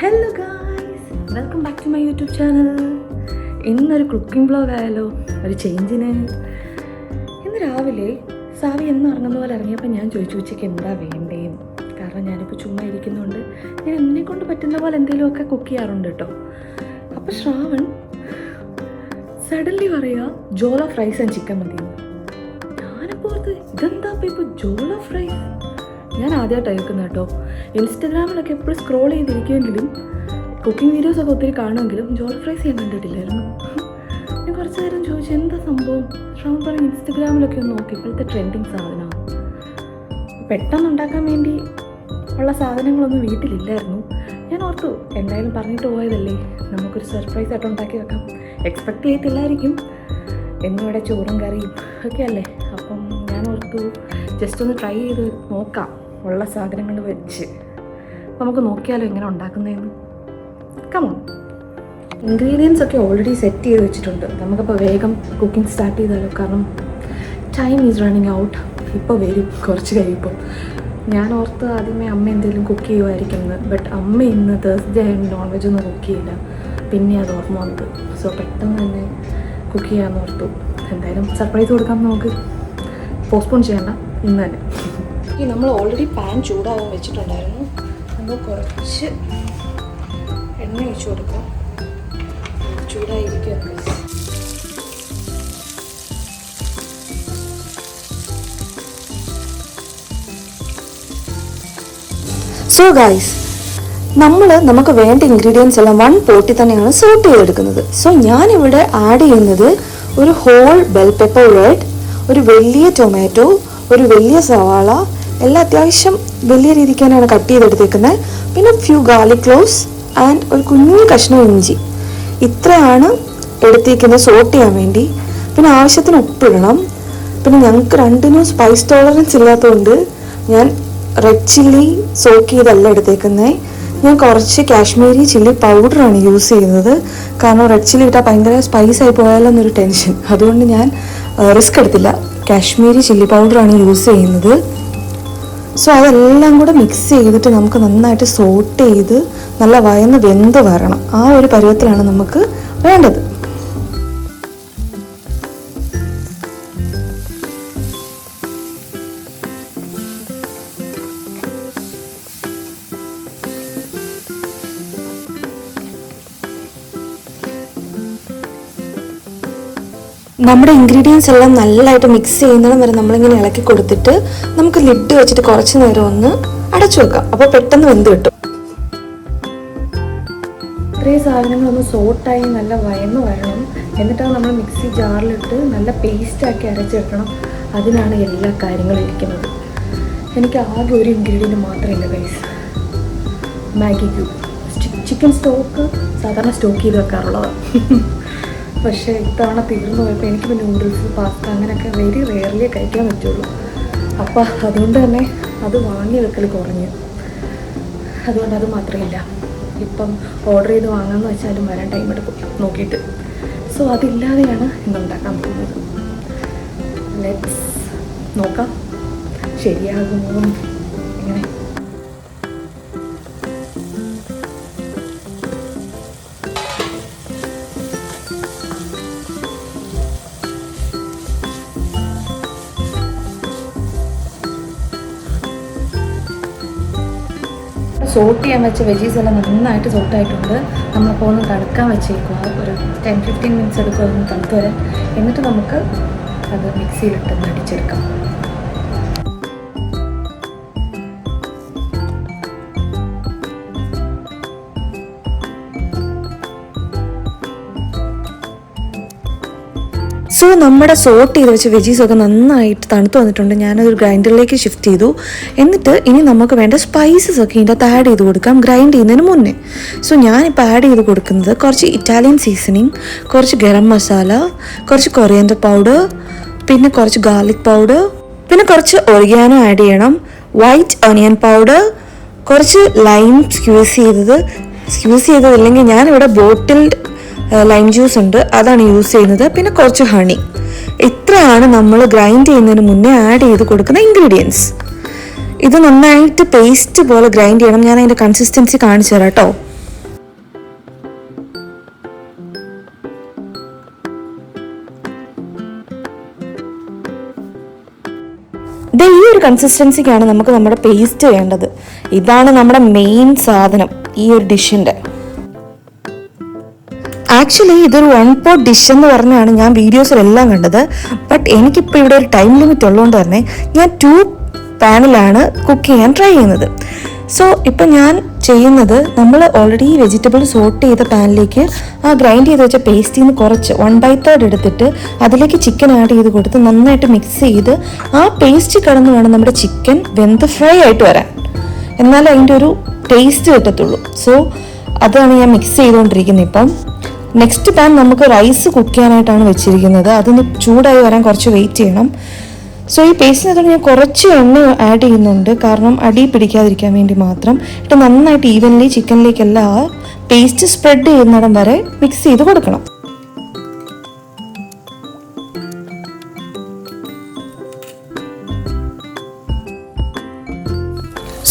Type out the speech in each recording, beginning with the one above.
Hello guys, welcome back to my YouTube channel. ഇന്നൊരു cooking vlog ആയാലോ, ഒരു ചേഞ്ചിന്. ഇന്ന് രാവിലെ സാവി എന്ന് ഇറങ്ങുന്ന പോലെ ഇറങ്ങിയപ്പോൾ ഞാൻ ചോദിച്ചു ഉച്ചയ്ക്ക് എന്താ വേണ്ടേന്ന്. കാരണം ഞാനിപ്പോൾ ചുമ്മാ ഇരിക്കുന്നതുകൊണ്ട് ഞാൻ എന്നെക്കൊണ്ട് പറ്റുന്ന പോലെ എന്തെങ്കിലുമൊക്കെ കുക്ക് ചെയ്യാറുണ്ട് കേട്ടോ. അപ്പോൾ ശ്രാവൺ സഡൻലി പറയുക ജോളോഫ് റൈസ് ആൻഡ് ചിക്കൻ മതി. ഞാനപ്പോൾ ഓർത്ത് ഇതെന്താ ഇപ്പോൾ ജോളോഫ് റൈസ്. ഞാൻ ആദ്യമായിട്ട് കേൾക്കുന്നത് കേട്ടോ. ഇൻസ്റ്റഗ്രാമിലൊക്കെ എപ്പോഴും സ്ക്രോൾ ചെയ്തിരിക്കുമെങ്കിലും കുക്കിംഗ് വീഡിയോസൊക്കെ ഒത്തിരി കാണുമെങ്കിലും ജോളോഫ് റൈസ് ഞാൻ കണ്ടിട്ടില്ലായിരുന്നു. ഞാൻ കുറച്ച് നേരം ചോദിച്ചു എന്താ സംഭവം. ശ്രാവൺ പറഞ്ഞ് ഇൻസ്റ്റഗ്രാമിലൊക്കെ ഒന്ന് നോക്കി, ഇപ്പോഴത്തെ ട്രെൻഡിങ് സാധനമാണ്. പെട്ടെന്ന് ഉണ്ടാക്കാൻ വേണ്ടി ഉള്ള സാധനങ്ങളൊന്നും വീട്ടിലില്ലായിരുന്നു. ഞാൻ ഓർത്തു എന്തായാലും പറഞ്ഞിട്ട് പോയതല്ലേ, നമുക്കൊരു സർപ്രൈസ് ആയിട്ട് ഉണ്ടാക്കി വെക്കാം. എക്സ്പെക്റ്റ് ചെയ്തില്ലായിരിക്കും, എന്നും ഇവിടെ ചോറും കറിയും ഒക്കെ അല്ലേ. അപ്പം ഞാൻ ഓർത്തു ജസ്റ്റ് ഒന്ന് ട്രൈ ചെയ്ത് നോക്കാം ഉള്ള സാധനങ്ങൾ വെച്ച്. നമുക്ക് നോക്കിയാലോ എങ്ങനെ ഉണ്ടാക്കുന്നതെന്ന്. കമോൺ. ഇൻഗ്രീഡിയൻസ് ഒക്കെ ഓൾറെഡി സെറ്റ് ചെയ്ത് വെച്ചിട്ടുണ്ട്. നമുക്കപ്പോൾ വേഗം കുക്കിംഗ് സ്റ്റാർട്ട് ചെയ്താലോ, കാരണം ടൈം ഈസ് റണ്ണിങ് ഔട്ട്. ഇപ്പോൾ വരും കുറച്ച് കഴിയുമ്പോൾ. ഞാൻ ഓർത്ത് ആദ്യമേ അമ്മ എന്തെങ്കിലും കുക്ക് ചെയ്യുമായിരിക്കുന്നത്, ബട്ട് അമ്മ ഇന്ന് തേഴ്സ്ഡേ ആയതുകൊണ്ട് നോൺ വെജ് ഒന്നും കുക്ക് ചെയ്യില്ല. പിന്നെ അത് ഓർമ്മ വന്നത്. സോ പെട്ടെന്ന് തന്നെ കുക്ക് ചെയ്യാമെന്ന് ഓർത്തു. എന്തായാലും സർപ്രൈസ് കൊടുക്കാം നമുക്ക്. പോസ്റ്റ്പോൺ ചെയ്യണ്ട, ഇന്ന് തന്നെ. ഈ നമ്മൾ ഓൾറെഡി പാൻ ചൂടാവാൻ വെച്ചിട്ടുണ്ടായിരുന്നു. നമ്മൾ കുറച്ച് എണ്ണ ഒഴിച്ചു കൊടുക്കാം. ചൂടായിരിക്കും. സോ ഗൈസ്, നമുക്ക് വേണ്ട ഇൻഗ്രീഡിയൻസ് എല്ലാം വൺ പോട്ടി തന്നെയാണ് സോർട്ട് ചെയ്തെടുക്കുന്നത്. സോ ഞാനിവിടെ ആഡ് ചെയ്യുന്നത് ഒരു ഹോൾ ബെൽ പെപ്പർ റെഡ്, ഒരു വലിയ ടൊമാറ്റോ, ഒരു വലിയ സവാള, എല്ലാം അത്യാവശ്യം വലിയ രീതിക്ക് തന്നെയാണ് കട്ട് ചെയ്തെടുത്തേക്കുന്നത്. പിന്നെ ഫ്യൂ ഗാർലിക് ക്ലോവ്സ് ആൻഡ് ഒരു കുഞ്ഞു കഷ്ണം ഇഞ്ചി. ഇത്രയാണ് എടുത്തേക്കുന്നത് സോട്ട് ചെയ്യാൻ വേണ്ടി. പിന്നെ ആവശ്യത്തിന് ഉപ്പിടണം. പിന്നെ ഞങ്ങൾക്ക് രണ്ടിനും സ്പൈസ് ടോളറൻസ് ഇല്ലാത്തതുകൊണ്ട് ഞാൻ റെഡ് ചില്ലി സോക്ക് ചെയ്തല്ല എടുത്തേക്കുന്നത്. ഞാൻ കുറച്ച് കാശ്മീരി ചില്ലി പൗഡറാണ് യൂസ് ചെയ്യുന്നത്. കാരണം റെഡ് ചില്ലി ഇട്ടാൽ ഭയങ്കര സ്പൈസ് ആയി പോയാലെന്നൊരു ടെൻഷൻ. അതുകൊണ്ട് ഞാൻ റിസ്ക് എടുത്തില്ല, കാശ്മീരി ചില്ലി പൗഡറാണ് യൂസ് ചെയ്യുന്നത്. സോ അതെല്ലാം കൂടെ മിക്സ് ചെയ്തിട്ട് നമുക്ക് നന്നായിട്ട് സോട്ട് ചെയ്ത് നല്ല വയന്ന് വെന്ത് വരണം. ആ ഒരു പരുവത്തിലാണ് നമുക്ക് വേണ്ടത്. നമ്മുടെ ഇൻഗ്രീഡിയൻസ് എല്ലാം നല്ലതായിട്ട് മിക്സ് ചെയ്യുന്നതും വരെ നമ്മളിങ്ങനെ ഇളക്കി കൊടുത്തിട്ട് നമുക്ക് ലിഡ് വെച്ചിട്ട് കുറച്ച് നേരം ഒന്ന് അടച്ചു വെക്കാം. അപ്പോൾ പെട്ടെന്ന് വെന്ത് കിട്ടും. ഇത്രയും സാധനങ്ങളൊന്ന് സോട്ടായി നല്ല വയന്ന് വരണം. എന്നിട്ടാണ് നമ്മൾ മിക്സി ജാറിലിട്ട് നല്ല പേസ്റ്റാക്കി അരച്ചെടുക്കണം. അതിനാണ് എല്ലാ കാര്യങ്ങളും ഇരിക്കുന്നത്. എനിക്ക് ആകെ ഒരു ഇൻഗ്രീഡിയൻറ്റ് മാത്രമില്ല guys, Maggi cube. Chicken stock സാധാരണ സ്റ്റോക്ക് ചെയ്ത് വെക്കാറുള്ളതാണ്. പക്ഷേ ഇത്തവണ തീർന്നു പോയപ്പോൾ എനിക്ക് നൂഡിൽസ്, പാസ്ത അങ്ങനെയൊക്കെ വെരി റെയർലി കഴിക്കാൻ പറ്റുള്ളൂ. അപ്പോൾ അതുകൊണ്ട് തന്നെ അത് വാങ്ങി വെക്കൽ കുറഞ്ഞു. അതുകൊണ്ട് അത് മാത്രമില്ല. ഇപ്പം ഓർഡർ ചെയ്ത് വാങ്ങാമെന്ന് വെച്ചാലും വരാൻ ടൈം എടുക്കും നോക്കിയിട്ട്. സോ അതില്ലാതെയാണ് ഇന്നുണ്ടാക്കാൻ പോകുന്നത്. ലെറ്റ്സ് നോക്കാം ശരിയാകുമോ എങ്ങനെ. സോട്ട് ചെയ്യാൻ വെച്ച വെജീസ് എല്ലാം നന്നായിട്ട് സോട്ടായിട്ടുണ്ട്. നമ്മളപ്പോൾ ഒന്ന് തണുക്കാൻ വെച്ചേക്കുക. ഒരു 10-15 മിനിറ്റ്സ് എടുക്കും അതൊന്ന് തണുത്ത് വരാൻ. എന്നിട്ട് നമുക്ക് അത് മിക്സിയിലിട്ടൊന്ന് അടിച്ചെടുക്കാം. സോ നമ്മുടെ സോട്ട് ചെയ്ത് വെച്ച വെജീസൊക്കെ നന്നായിട്ട് തണുത്ത് വന്നിട്ടുണ്ട്. ഞാനതൊരു ഗ്രൈൻഡറിലേക്ക് ഷിഫ്റ്റ് ചെയ്തു. എന്നിട്ട് ഇനി നമുക്ക് വേണ്ട സ്പൈസസ് ഒക്കെ ഇതിൻ്റെ അകത്ത് ആഡ് ചെയ്ത് കൊടുക്കാം ഗ്രൈൻഡ് ചെയ്യുന്നതിന് മുന്നേ. സോ ഞാനിപ്പോൾ ആഡ് ചെയ്ത് കൊടുക്കുന്നത് കുറച്ച് ഇറ്റാലിയൻ സീസണിങ്, കുറച്ച് ഗരം മസാല, കുറച്ച് കൊറിയൻഡർ പൗഡർ, പിന്നെ കുറച്ച് ഗാർലിക് പൗഡർ, പിന്നെ കുറച്ച് ഒറിഗാനോ ആഡ് ചെയ്യണം, വൈറ്റ് ഒനിയൻ പൗഡർ, കുറച്ച് ലൈം സ്ക്യൂസ് ചെയ്തതില്ലെങ്കിൽ ഞാനിവിടെ ബോട്ടിൽഡ് ലൈം ജ്യൂസ് ഉണ്ട്, അതാണ് യൂസ് ചെയ്യുന്നത്. പിന്നെ കുറച്ച് ഹണി. ഇത്രയാണ് നമ്മൾ ഗ്രൈൻഡ് ചെയ്യുന്നതിന് മുന്നേ ആഡ് ചെയ്ത് കൊടുക്കുന്ന ഇൻഗ്രീഡിയൻസ്. ഇത് നന്നായിട്ട് പേസ്റ്റ് പോലെ ഗ്രൈൻഡ് ചെയ്യണം. ഞാൻ അതിൻ്റെ കൺസിസ്റ്റൻസി കാണിച്ചു തരാം കേട്ടോ. കൺസിസ്റ്റൻസിക്കാണ് നമുക്ക് നമ്മുടെ പേസ്റ്റ് വേണ്ടത്. ഇതാണ് നമ്മുടെ മെയിൻ സാധനം ഈ ഒരു ഡിഷിൻ്റെ. ആക്ച്വലി ഇതൊരു 1 pot ഡിഷ് എന്ന് പറഞ്ഞാണ് ഞാൻ വീഡിയോസിലെല്ലാം കണ്ടത്. ബട്ട് എനിക്കിപ്പോൾ ഇവിടെ ഒരു ടൈം ലിമിറ്റ് ഉള്ളതുകൊണ്ട് തന്നെ ഞാൻ 2 പാനിലാണ് കുക്ക് ചെയ്യാൻ ട്രൈ ചെയ്യുന്നത്. സോ ഇപ്പം ഞാൻ ചെയ്യുന്നത്, നമ്മൾ ഓൾറെഡി വെജിറ്റബിൾ സോട്ട് ചെയ്ത പാനിലേക്ക് ആ ഗ്രൈൻഡ് ചെയ്ത് വെച്ച പേസ്റ്റിൽ നിന്ന് കുറച്ച് 1/3 എടുത്തിട്ട് അതിലേക്ക് ചിക്കൻ ആഡ് ചെയ്ത് കൊടുത്ത് നന്നായിട്ട് മിക്സ് ചെയ്ത് ആ പേസ്റ്റ് കടന്ന് വേണം നമ്മുടെ ചിക്കൻ വെന്ത് ഫ്രൈ ആയിട്ട് വരാൻ. എന്നാലേ അതിൻ്റെ ഒരു ടേസ്റ്റ് കിട്ടത്തുള്ളൂ. സോ അതാണ് ഞാൻ മിക്സ് ചെയ്തുകൊണ്ടിരിക്കുന്നത്. ഇപ്പം നെക്സ്റ്റ് പാൻ നമുക്ക് റൈസ് കുക്ക് ചെയ്യാനായിട്ടാണ് വെച്ചിരിക്കുന്നത്. അതൊന്ന് ചൂടായി വരാൻ കുറച്ച് വെയിറ്റ് ചെയ്യണം. സോ ഈ പേസ്റ്റിനകത്തോട് ഞാൻ കുറച്ച് എണ്ണ ആഡ് ചെയ്യുന്നുണ്ട്, കാരണം അടി പിടിക്കാതിരിക്കാൻ വേണ്ടി മാത്രം. എന്നിട്ട് നന്നായിട്ട് ഈവൻലി ചിക്കനിലേക്കെല്ലാം ആ പേസ്റ്റ് സ്പ്രെഡ് ചെയ്യുന്നിടം വരെ മിക്സ് ചെയ്ത് കൊടുക്കണം.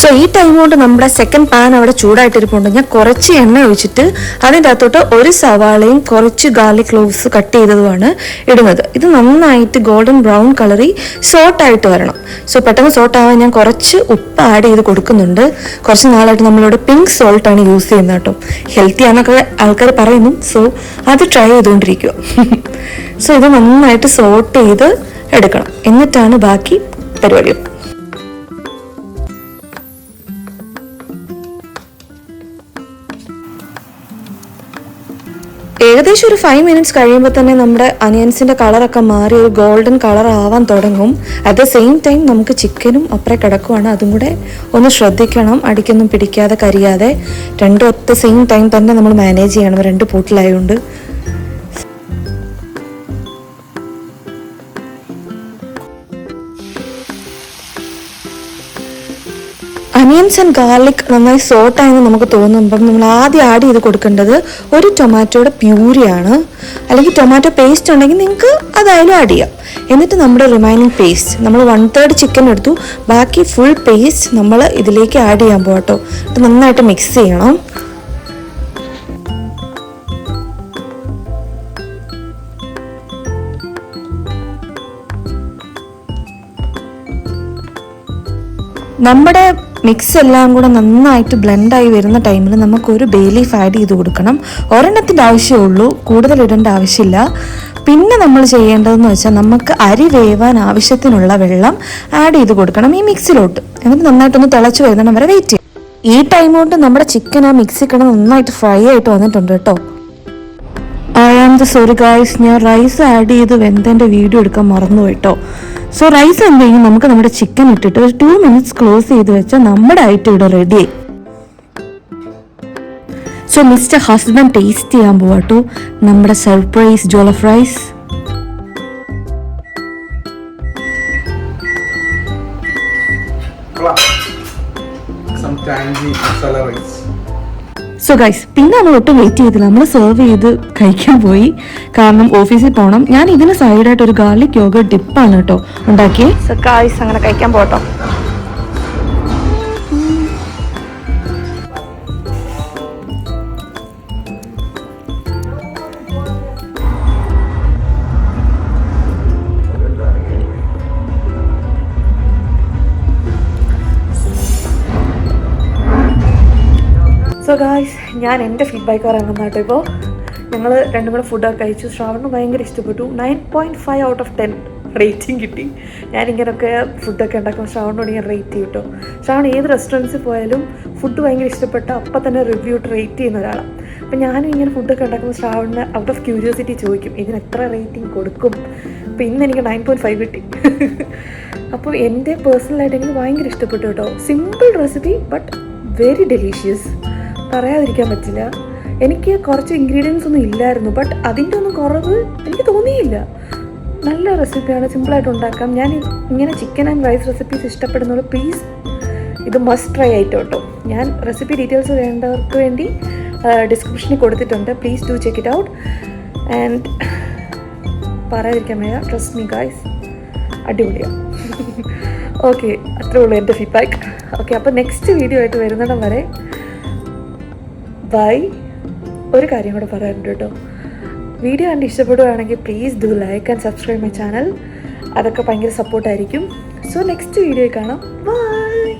സോ ഈ ടൈം കൊണ്ട് നമ്മുടെ സെക്കൻഡ് പാൻ അവിടെ ചൂടായിട്ടിരിപ്പുണ്ട്. ഞാൻ കുറച്ച് എണ്ണ ഒഴിച്ചിട്ട് അതിൻ്റെ അകത്തോട്ട് ഒരു സവാളയും കുറച്ച് ഗാർലിക് ക്ലോവ്സ് കട്ട് ചെയ്തതുമാണ് ഇടുന്നത്. ഇത് നന്നായിട്ട് ഗോൾഡൻ ബ്രൗൺ കളറിൽ സോട്ടായിട്ട് വരണം. സോ പെട്ടെന്ന് സോട്ടാവാൻ ഞാൻ കുറച്ച് ഉപ്പ് ആഡ് ചെയ്ത് കൊടുക്കുന്നുണ്ട്. കുറച്ച് നാളായിട്ട് നമ്മളിവിടെ പിങ്ക് സോൾട്ടാണ് യൂസ് ചെയ്യുന്നത് കേട്ടോ. ഹെൽത്തി ആണെന്നൊക്കെ ആൾക്കാർ പറയുന്നു. സോ അത് ട്രൈ ചെയ്തുകൊണ്ടിരിക്കുക. സോ ഇത് നന്നായിട്ട് സോട്ട് ചെയ്ത് എടുക്കണം. എന്നിട്ടാണ് ബാക്കി പരിപാടി. ഏകദേശം ഒരു 5 minutes കഴിയുമ്പോൾ തന്നെ നമ്മുടെ അനിയൻസിൻ്റെ കളറൊക്കെ മാറി ഒരു ഗോൾഡൻ കളർ ആവാൻ തുടങ്ങും. അറ്റ് ദ സെയിം ടൈം നമുക്ക് ചിക്കനും അപ്പുറം കിടക്കുവാണ്. അതും കൂടെ ഒന്ന് ശ്രദ്ധിക്കണം, അടിക്കൊന്നും പിടിക്കാതെ കരിയാതെ. രണ്ടും അറ്റ് ദ സെയിം ടൈം തന്നെ നമ്മൾ മാനേജ് ചെയ്യണം, 2 പോട്ടിലായതുകൊണ്ട്. അനിയൻസ് ആൻഡ് ഗാർലിക് നന്നായി സോട്ടായെന്ന് നമുക്ക് തോന്നുമ്പം നമ്മൾ ആദ്യം ആഡ് ചെയ്ത് കൊടുക്കേണ്ടത് ഒരു ടൊമാറ്റോയുടെ പ്യൂരിയാണ്. അല്ലെങ്കിൽ ടൊമാറ്റോ പേസ്റ്റ് ഉണ്ടെങ്കിൽ നിങ്ങൾക്ക് അതായാലും ആഡ് ചെയ്യാം. എന്നിട്ട് നമ്മുടെ റിമൈനിങ് പേസ്റ്റ്, നമ്മൾ 1/3 ചിക്കൻ എടുത്തു, ബാക്കി ഫുൾ പേസ്റ്റ് നമ്മൾ ഇതിലേക്ക് ആഡ് ചെയ്യാൻ പോകട്ടോ. ഇത് നന്നായിട്ട് മിക്സ് ചെയ്യണം. നമ്മുടെ മിക്സ് എല്ലാം കൂടെ നന്നായിട്ട് ബ്ലെൻഡായി വരുന്ന ടൈമിൽ നമുക്കൊരു ബേ ലീഫ് ആഡ് ചെയ്ത് കൊടുക്കണം. ഒരെണ്ണത്തിൻ്റെ ആവശ്യമുള്ളൂ, കൂടുതൽ ഇടേണ്ട ആവശ്യമില്ല. പിന്നെ നമ്മൾ ചെയ്യേണ്ടതെന്ന് വെച്ചാൽ നമുക്ക് അരി വേവാൻ ആവശ്യത്തിനുള്ള വെള്ളം ആഡ് ചെയ്ത് കൊടുക്കണം ഈ മിക്സിലോട്ട്. എന്നിട്ട് നന്നായിട്ടൊന്ന് തിളച്ച് വരുന്നിടം വരെ വെയിറ്റ് ചെയ്യും. ഈ ടൈം കൊണ്ട് നമ്മുടെ ചിക്കൻ ആ മിക്സി കിടന്ന് നന്നായിട്ട് ഫ്രൈ ആയിട്ട് വന്നിട്ടുണ്ട് കേട്ടോ. ഐ ആം സോറി ഗായ്സ്, ഞാൻ റൈസ് ആഡ് ചെയ്ത് വെന്തൻ്റെ വീഡിയോ എടുക്കാൻ മറന്നു കേട്ടോ. സോ റൈസ് എന്ത് ചെയ്യും, നമുക്ക് നമ്മുടെ ചിക്കൻ ഇട്ടിട്ട് ഒരു 2 minutes ക്ലോസ് ചെയ്ത് വെച്ചാൽ നമ്മുടെ ഐറ്റം ഇവിടെ റെഡിയായി. സോ മിസ്റ്റർ ഹസ്ബൻഡ് ടേസ്റ്റ് ചെയ്യാൻ പോവാട്ടോ നമ്മുടെ സർപ്രൈസ് ജോളഫ് റൈസ്. സോ ഗൈസ്, പിന്നെ നമ്മൾ ഒട്ടും വെയിറ്റ് ചെയ്തില്ല, നമ്മൾ സെർവ് ചെയ്ത് കഴിക്കാൻ പോയി. കാരണം ഓഫീസിൽ പോകണം. ഞാൻ ഇതിന് സൈഡായിട്ട് ഒരു ഗാർലിക് യോഗർട്ട് ഡിപ്പാണ് കേട്ടോ ഉണ്ടാക്കിയത്. സോ ഗൈസ്, അങ്ങനെ കഴിക്കാൻ പോട്ടോ. സോ ഗായ്സ്, ഞാൻ എൻ്റെ ഫീഡ്ബാക്ക് പറയുന്നത് കേട്ടോ. ഇപ്പോൾ ഞങ്ങൾ രണ്ടും കൂടെ ഫുഡൊക്കെ കഴിച്ചു. ശ്രാവണിന് ഭയങ്കര ഇഷ്ടപ്പെട്ടു. 9.5 out of 10 റേറ്റിംഗ് കിട്ടി. ഞാനിങ്ങനെയൊക്കെ ഫുഡൊക്കെ ഉണ്ടാക്കുമ്പോൾ ശ്രാവണിനോട് ഞാൻ റേറ്റ് ചെയ്യും കേട്ടോ. ശ്രാവൺ ഏത് റെസ്റ്റോറൻറ്റ്സിൽ പോയാലും ഫുഡ് ഭയങ്കര ഇഷ്ടപ്പെട്ട അപ്പം തന്നെ റിവ്യൂ ഇട്ട് റേറ്റ് ചെയ്യുന്ന ഒരാളാണ്. അപ്പം ഞാനും ഇങ്ങനെ ഫുഡൊക്കെ ഉണ്ടാക്കുമ്പോൾ ശ്രാവണിന് ഔട്ട് ഓഫ് ക്യൂരിയോസിറ്റി ചോദിക്കും ഇതിന് എത്ര റേറ്റിംഗ് കൊടുക്കും. അപ്പോൾ ഇന്ന് എനിക്ക് 9.5 കിട്ടി. അപ്പോൾ എൻ്റെ പേഴ്സണലായിട്ട് എനിക്ക് ഭയങ്കര ഇഷ്ടപ്പെട്ടു കേട്ടോ. Simple recipe but very delicious, പറയാതിരിക്കാൻ പറ്റില്ല. എനിക്ക് കുറച്ച് ഇൻഗ്രീഡിയൻസ് ഒന്നും ഇല്ലായിരുന്നു, ബട്ട് അതിൻ്റെ ഒന്നും കുറവ് എനിക്ക് തോന്നിയില്ല. നല്ല റെസിപ്പിയാണ്, സിമ്പിളായിട്ട് ഉണ്ടാക്കാം. ഞാൻ ഇങ്ങനെ ചിക്കൻ ആൻഡ് റൈസ് റെസിപ്പീസ് ഇഷ്ടപ്പെടുന്നത് പ്ലീസ് ഇത് മസ്റ്റ് ട്രൈ ആയിട്ട് കേട്ടോ. ഞാൻ റെസിപ്പി ഡീറ്റെയിൽസ് വേണ്ടവർക്ക് വേണ്ടി ഡിസ്ക്രിപ്ഷനിൽ കൊടുത്തിട്ടുണ്ട്. Please do check it out. And പറയാതിരിക്കാൻ വയ്യ, ട്രസ്റ്റ് മീ ഗൈസ്, അടിപൊളിയാണ്. ഓക്കെ, അത്രേ ഉള്ളൂ എൻ്റെ ഫീഡ്ബാക്ക്. ഓക്കെ, അപ്പോൾ നെക്സ്റ്റ് വീഡിയോ ആയിട്ട് വരുന്നിടം വരെ ബൈ. ഒരു കാര്യം കൂടെ പറയാനുണ്ട് കേട്ടോ. വീഡിയോ കണ്ട് ഇഷ്ടപ്പെടുകയാണെങ്കിൽ please do like and subscribe my channel. അതൊക്കെ ഭയങ്കര സപ്പോർട്ടായിരിക്കും. സോ നെക്സ്റ്റ് വീഡിയോ കാണാം. ബൈ.